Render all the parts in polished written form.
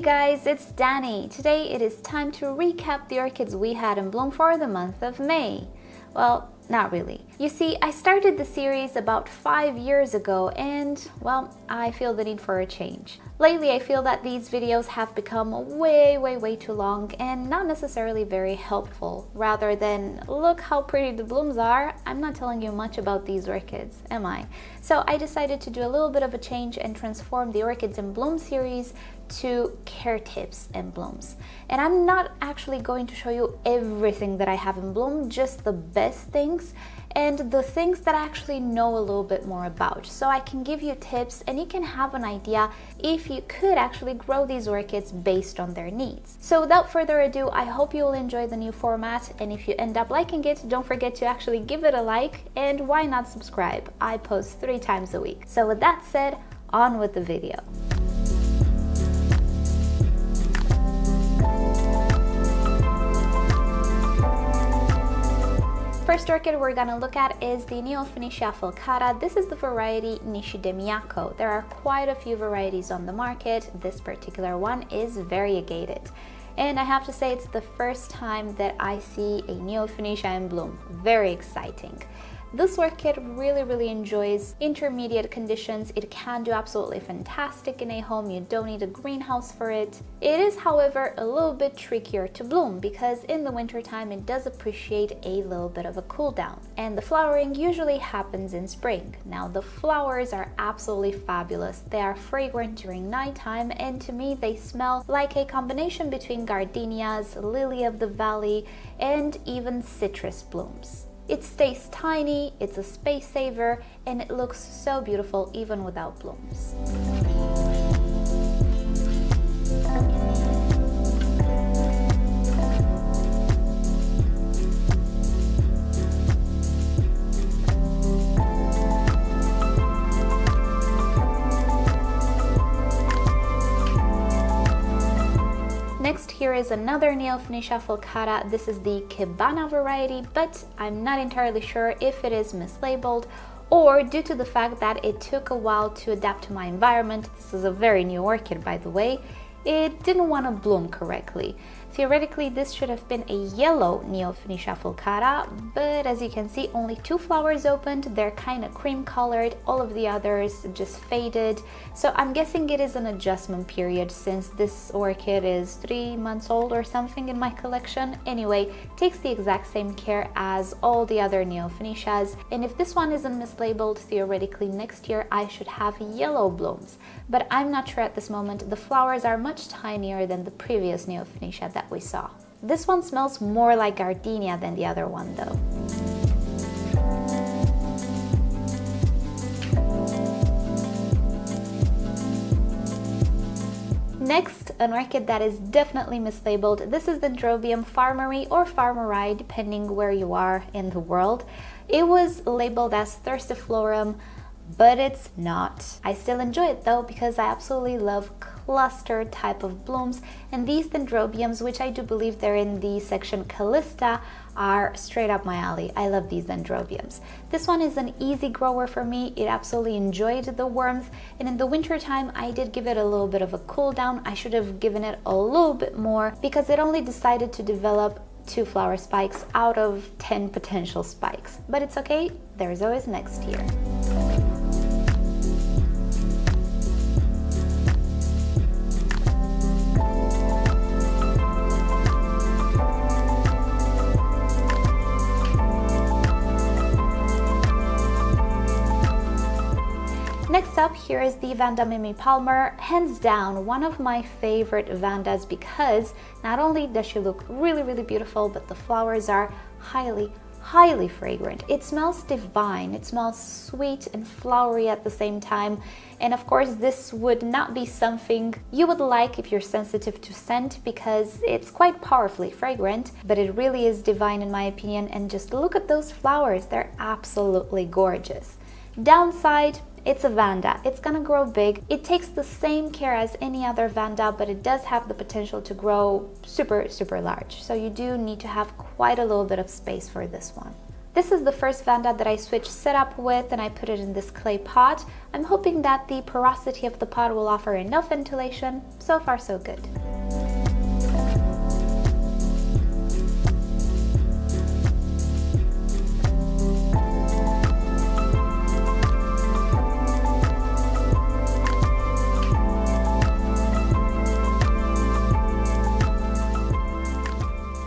guys, it's Danny. Today it is time to recap the orchids we had in bloom for the month of May. Well, not really. You see, I started the series about 5 years ago and, well, I feel the need for a change. Lately, I feel that these videos have become way too long and not necessarily very helpful. Rather than, look how pretty the blooms are, I'm not telling you much about these orchids, am I? So I decided to do a little bit of a change and transform the Orchids in Bloom series to care tips and blooms. And I'm not actually going to show you everything that I have in bloom, just the best things and the things that I actually know a little bit more about. So I can give you tips and you can have an idea if you could actually grow these orchids based on their needs. So without further ado, I hope you will enjoy the new format, and if you end up liking it, don't forget to actually give it a like, and why not subscribe? I post 3 times a week. So with that said, on with the video. First orchid we're gonna look at is the Neofinetia falcata. This is the variety Nishidemiyako. There are quite a few varieties on the market. This particular one is variegated. And I have to say, it's the first time that I see a Neofinetia in bloom. Very exciting. This orchid really enjoys intermediate conditions. It can do absolutely fantastic in a home. You don't need a greenhouse for it. It is, however, a little bit trickier to bloom because in the wintertime it does appreciate a little bit of a cool down. And the flowering usually happens in spring. Now the flowers are absolutely fabulous. They are fragrant during nighttime, and to me they smell like a combination between gardenias, lily of the valley, and even citrus blooms. It stays tiny, it's a space saver, and it looks so beautiful even without blooms. Next, here is another Neofinetia falcata. This is the Kibana variety, but I'm not entirely sure if it is mislabeled or due to the fact that it took a while to adapt to my environment. This is a very new orchid, by the way. It didn't want to bloom correctly. Theoretically, this should have been a yellow Neofinetia falcata, but as you can see, only 2 flowers opened. They're kind of cream colored, all of the others just faded. So I'm guessing it is an adjustment period since this orchid is 3 months old or something in my collection. Anyway, takes the exact same care as all the other Neofinetias, and if this one isn't mislabeled, theoretically next year I should have yellow blooms. But I'm not sure at this moment. The flowers are much tinier than the previous Neofinetia that we saw. This one smells more like gardenia than the other one though. Next, an orchid that is definitely mislabeled. This is Dendrobium farmeri or farmeri, depending where you are in the world. It was labeled as thirstiflorum, but it's not. I still enjoy it though because I absolutely love cluster type of blooms, and these dendrobiums, which I do believe they're in the section Callista, are straight up my alley. I love these dendrobiums. This one is an easy grower for me. It absolutely enjoyed the warmth, and in the winter time I did give it a little bit of a cool down. I should have given it a little bit more because it only decided to develop 2 flower spikes out of 10 potential spikes, but it's okay, there's always next year. Next up, here is the Vanda Mimi Palmer. Hands down, one of my favorite Vandas because not only does she look really beautiful, but the flowers are highly fragrant. It smells divine. It smells sweet and flowery at the same time. And of course, this would not be something you would like if you're sensitive to scent because it's quite powerfully fragrant, but it really is divine in my opinion. And just look at those flowers. They're absolutely gorgeous. Downside, it's a Vanda. It's gonna grow big. It takes the same care as any other Vanda, but it does have the potential to grow super large. So you do need to have quite a little bit of space for this one. This is the first Vanda that I switched setup with, and I put it in this clay pot. I'm hoping that the porosity of the pot will offer enough ventilation. So far so good.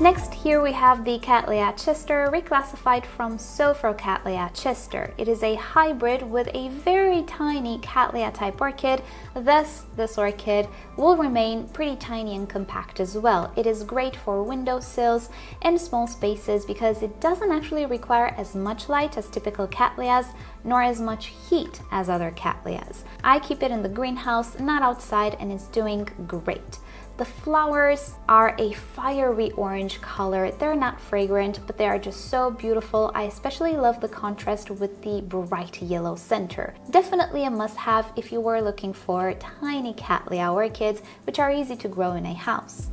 Next, here we have the Cattleya Chester, reclassified from Cattleya Chester. It is a hybrid with a very tiny Cattleya type orchid, thus this orchid will remain pretty tiny and compact as well. It is great for windowsills and small spaces because it doesn't actually require as much light as typical Cattleyas, nor as much heat as other Cattleyas. I keep it in the greenhouse, not outside, and it's doing great. The flowers are a fiery orange color. They're not fragrant, but they are just so beautiful. I especially love the contrast with the bright yellow center. Definitely a must-have if you were looking for tiny Cattleya orchids, which are easy to grow in a house.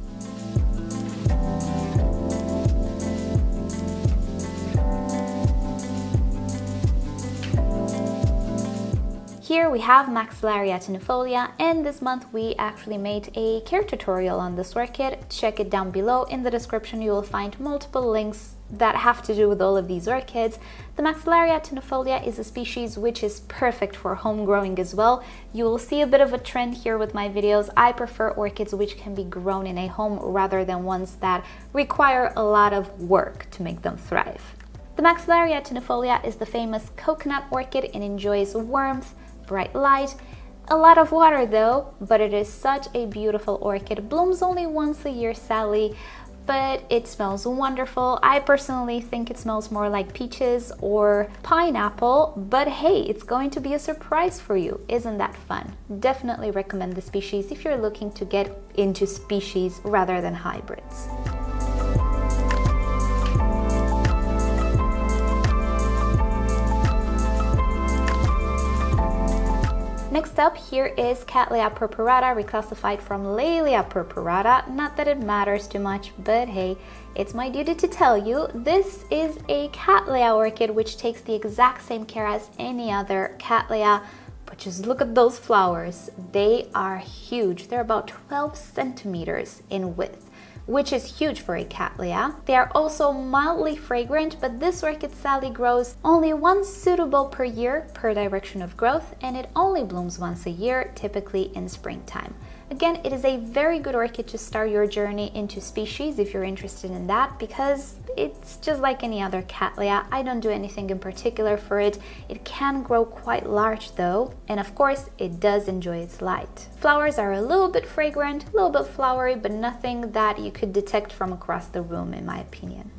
Here we have Maxillaria tinifolia, and this month we actually made a care tutorial on this orchid. Check it down below. In the description you will find multiple links that have to do with all of these orchids. The Maxillaria tinifolia is a species which is perfect for home growing as well. You will see a bit of a trend here with my videos. I prefer orchids which can be grown in a home rather than ones that require a lot of work to make them thrive. The Maxillaria tinifolia is the famous coconut orchid and enjoys warmth, bright light, a lot of water though, but it is such a beautiful orchid. It blooms only once a year, sadly, but it smells wonderful. I personally think it smells more like peaches or pineapple, but hey, it's going to be a surprise for you. Isn't that fun? Definitely recommend the species if you're looking to get into species rather than hybrids. Next up, here is Cattleya purpurata, reclassified from Laelia purpurata. Not that it matters too much, but hey, it's my duty to tell you. This is a Cattleya orchid which takes the exact same care as any other Cattleya, but just look at those flowers. They are huge. They're about 12 centimeters in width, which is huge for a Cattleya. They are also mildly fragrant, but this orchid sadly grows only one pseudobulb per year per direction of growth, and it only blooms once a year, typically in springtime. Again, it is a very good orchid to start your journey into species if you're interested in that, because it's just like any other Cattleya. I don't do anything in particular for it. It can grow quite large though, and of course it does enjoy its light. Flowers are a little bit fragrant, a little bit flowery, but nothing that you could detect from across the room in my opinion.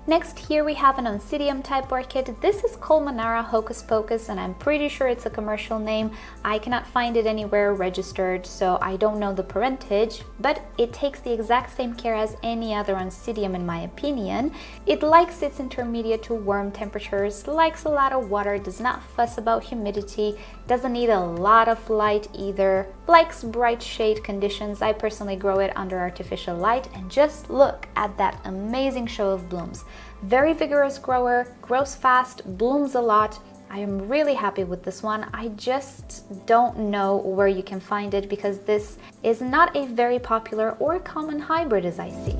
Next, here we have an Oncidium type orchid. This is Colmanara Hocus Pocus, and I'm pretty sure it's a commercial name. I cannot find it anywhere registered, so I don't know the parentage, but it takes the exact same care as any other Oncidium in my opinion. It likes its intermediate to warm temperatures, likes a lot of water, does not fuss about humidity, doesn't need a lot of light either, likes bright shade conditions. I personally grow it under artificial light, and just look at that amazing show of blooms. Very vigorous grower, grows fast, blooms a lot. I am really happy with this one. I just don't know where you can find it because this is not a very popular or common hybrid as I see.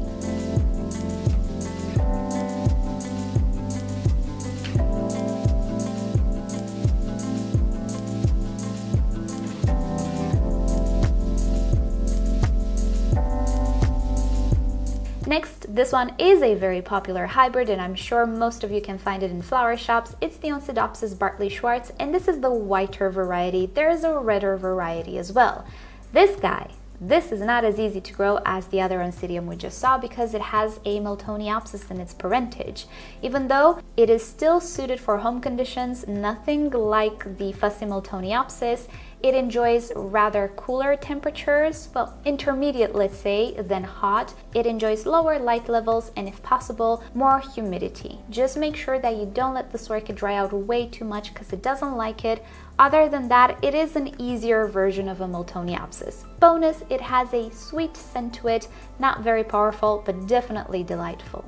Next, this one is a very popular hybrid, and I'm sure most of you can find it in flower shops. It's the Oncidopsis Bartley Schwarz, and this is the whiter variety. There is a redder variety as well. This is not as easy to grow as the other Oncidium we just saw because it has a Miltoniopsis in its parentage. Even though it is still suited for home conditions, nothing like the fussy Miltoniopsis, It enjoys rather cooler temperatures, well, intermediate, let's say, than hot. It enjoys lower light levels and, if possible, more humidity. Just make sure that you don't let this orchid dry out way too much because it doesn't like it. Other than that, it is an easier version of a Miltoniopsis. Bonus, it has a sweet scent to it, not very powerful, but definitely delightful.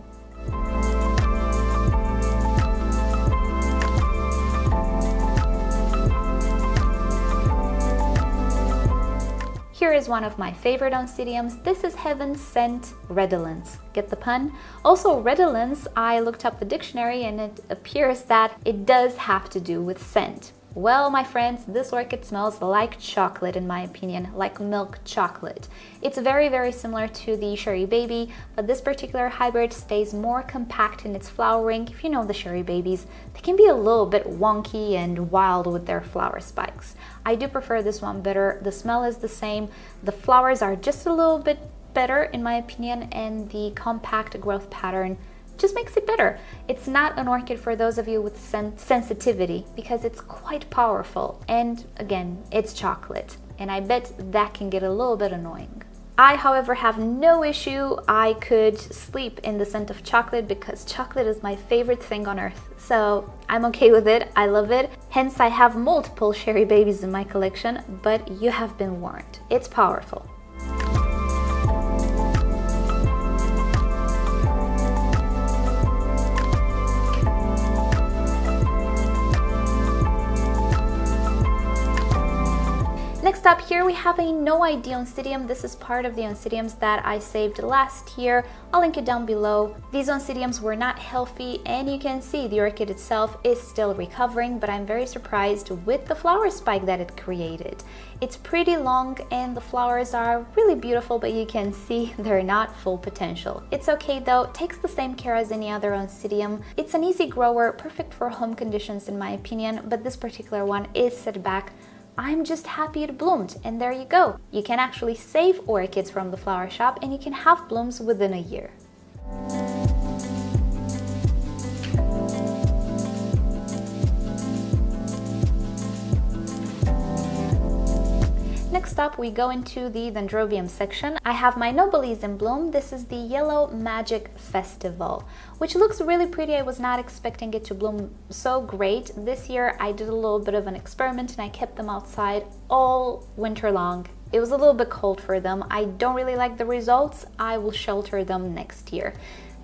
Here is one of my favorite Oncidiums. This is Heaven Scent Redolence. Get the pun? Also, redolence, I looked up the dictionary and it appears that it does have to do with scent. Well, my friends, this orchid smells like chocolate in my opinion, like milk chocolate. It's very, very similar to the Sherry Baby, but this particular hybrid stays more compact in its flowering. If you know the Sherry Babies, they can be a little bit wonky and wild with their flower spikes. I do prefer this one better. The smell is the same. The flowers are just a little bit better in my opinion, and the compact growth pattern just makes it better. It's not an orchid for those of you with sensitivity because it's quite powerful, and again, it's chocolate, and I bet that can get a little bit annoying. I, however, have no issue. I could sleep in the scent of chocolate because chocolate is my favorite thing on earth. So I'm okay with it. I love it. Hence, I have multiple Sherry Babies in my collection, but you have been warned. It's powerful. Next up, here we have a No ID Oncidium. This is part of the Oncidiums that I saved last year. I'll link it down below. These Oncidiums were not healthy, and you can see the orchid itself is still recovering, but I'm very surprised with the flower spike that it created. It's pretty long and the flowers are really beautiful, but you can see they're not full potential. It's okay though, it takes the same care as any other Oncidium. It's an easy grower, perfect for home conditions in my opinion, but this particular one is set back. I'm just happy it bloomed, and there you go. You can actually save orchids from the flower shop and you can have blooms within a year. Next up, we go into the Dendrobium section. I have my Nobilis in bloom. This is the Yellow Magic Festival, which looks really pretty. I was not expecting it to bloom so great. This year, I did a little bit of an experiment and I kept them outside all winter long. It was a little bit cold for them. I don't really like the results. I will shelter them next year.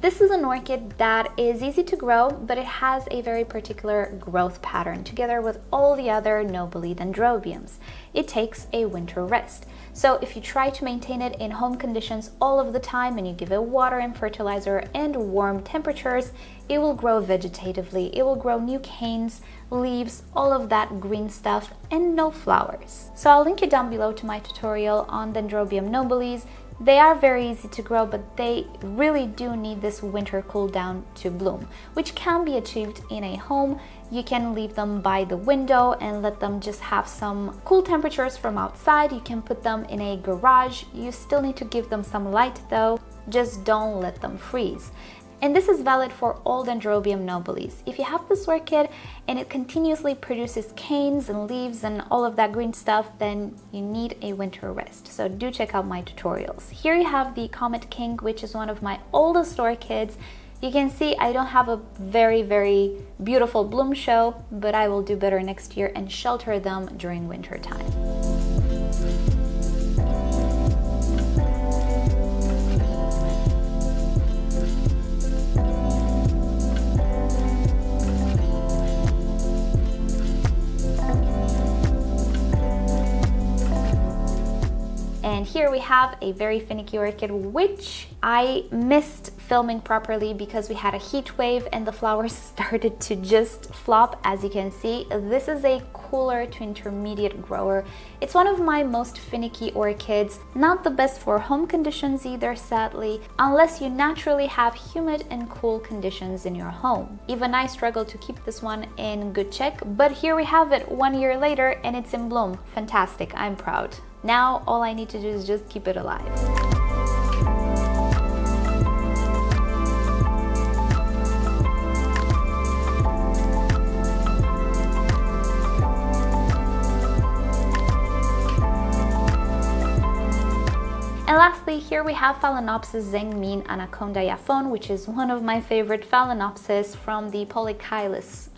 This is an orchid that is easy to grow, but it has a very particular growth pattern together with all the other Nobili Dendrobiums. It takes a winter rest. So if you try to maintain it in home conditions all of the time and you give it water and fertilizer and warm temperatures, it will grow vegetatively. It will grow new canes, leaves, all of that green stuff, and no flowers. So I'll link you down below to my tutorial on Dendrobium nobilis. They are very easy to grow, but they really do need this winter cool down to bloom, which can be achieved in a home. You can leave them by the window and let them just have some cool temperatures from outside. You can put them in a garage. You still need to give them some light though. Just don't let them freeze. And this is valid for all Dendrobium nobilis. If you have this orchid and it continuously produces canes and leaves and all of that green stuff, then you need a winter rest. So do check out my tutorials. Here you have the Comet King, which is one of my oldest orchids. You can see I don't have a very, very beautiful bloom show, but I will do better next year and shelter them during winter time. And here we have a very finicky orchid, which I missed filming properly because we had a heat wave and the flowers started to just flop. As you can see, this is a cooler to intermediate grower. It's one of my most finicky orchids, not the best for home conditions either, sadly, unless you naturally have humid and cool conditions in your home. Even I struggled to keep this one in good check, but here we have it 1 year later and it's in bloom. Fantastic, I'm proud. Now all I need to do is just keep it alive. lastly, here we have Phalaenopsis Zheng Anaconda Yaphon, which is one of my favorite Phalaenopsis from the Polychilus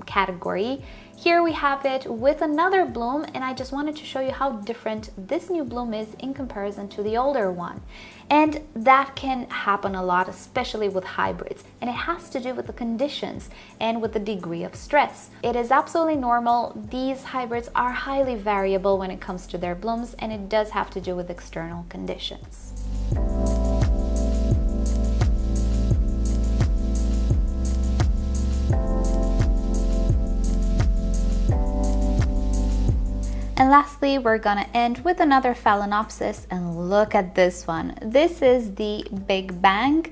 category. Here we have it with another bloom, and I just wanted to show you how different this new bloom is in comparison to the older one. And that can happen a lot, especially with hybrids, and it has to do with the conditions and with the degree of stress. It is absolutely normal. These hybrids are highly variable when it comes to their blooms, and it does have to do with external conditions. And lastly, we're gonna end with another Phalaenopsis, and look at this one. This is the Big Bang.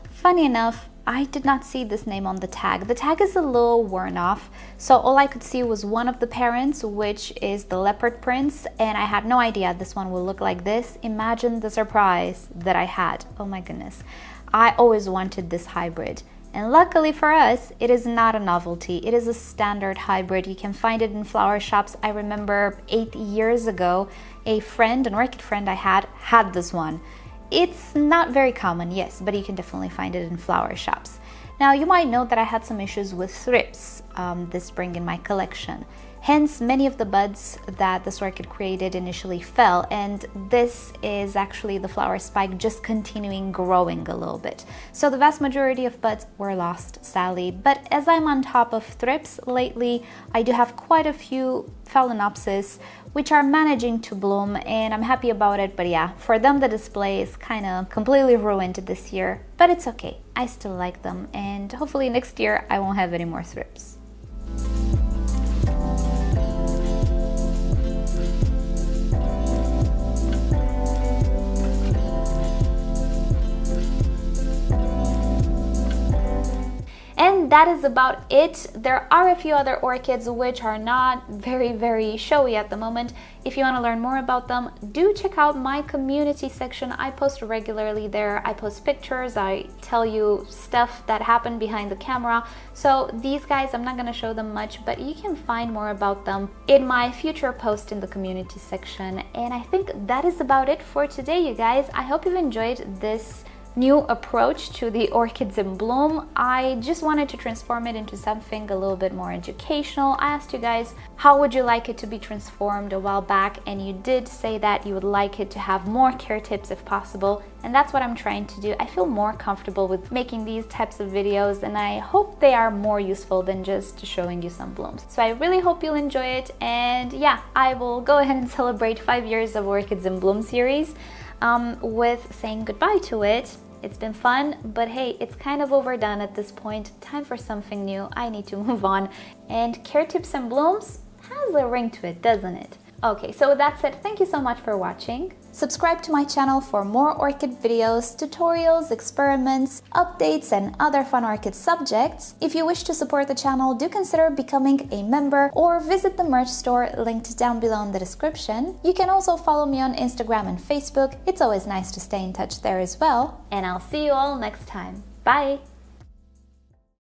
Funny enough, I did not see this name on the tag. The tag is a little worn off, so all I could see was one of the parents, which is the Leopard Prince, and I had no idea this one will look like this. Imagine the surprise that I had. Oh my goodness. I always wanted this hybrid. And luckily for us, it is not a novelty. It is a standard hybrid. You can find it in flower shops. I remember 8 years ago, a friend, an orchid friend I had this one. It's not very common, yes, but you can definitely find it in flower shops. Now, you might know that I had some issues with thrips this spring in my collection. Hence, many of the buds that this orchid created initially fell, and this is actually the flower spike just continuing growing a little bit. So the vast majority of buds were lost, sadly. But as I'm on top of thrips lately, I do have quite a few Phalaenopsis which are managing to bloom, and I'm happy about it. But yeah, for them the display is kind of completely ruined this year, but it's okay. I still like them, and hopefully next year I won't have any more thrips. And that is about it. There are a few other orchids which are not very showy at the moment. If you want to learn more about them, do check out my community section. I post regularly there. I post pictures, I tell you stuff that happened behind the camera. So these guys, I'm not going to show them much, but you can find more about them in my future post in the community section. And I think that is about it for today, you guys. I hope you've enjoyed this new approach to the orchids in bloom. I just wanted to transform it into something a little bit more educational. I asked you guys, how would you like it to be transformed a while back, and you did say that you would like it to have more care tips if possible, and that's what I'm trying to do. I feel more comfortable with making these types of videos, and I hope they are more useful than just showing you some blooms. So I really hope you'll enjoy it, and yeah, I will go ahead and celebrate 5 years of Orchids in Bloom series with saying goodbye to it. It's been fun, but hey, it's kind of overdone at this point. Time for something new. I need to move on. And Care Tips and Blooms has a ring to it, doesn't it? Okay, so with that said, thank you so much for watching. Subscribe to my channel for more orchid videos, tutorials, experiments, updates, and other fun orchid subjects. If you wish to support the channel, do consider becoming a member or visit the merch store linked down below in the description. You can also follow me on Instagram and Facebook. It's always nice to stay in touch there as well. And I'll see you all next time. Bye!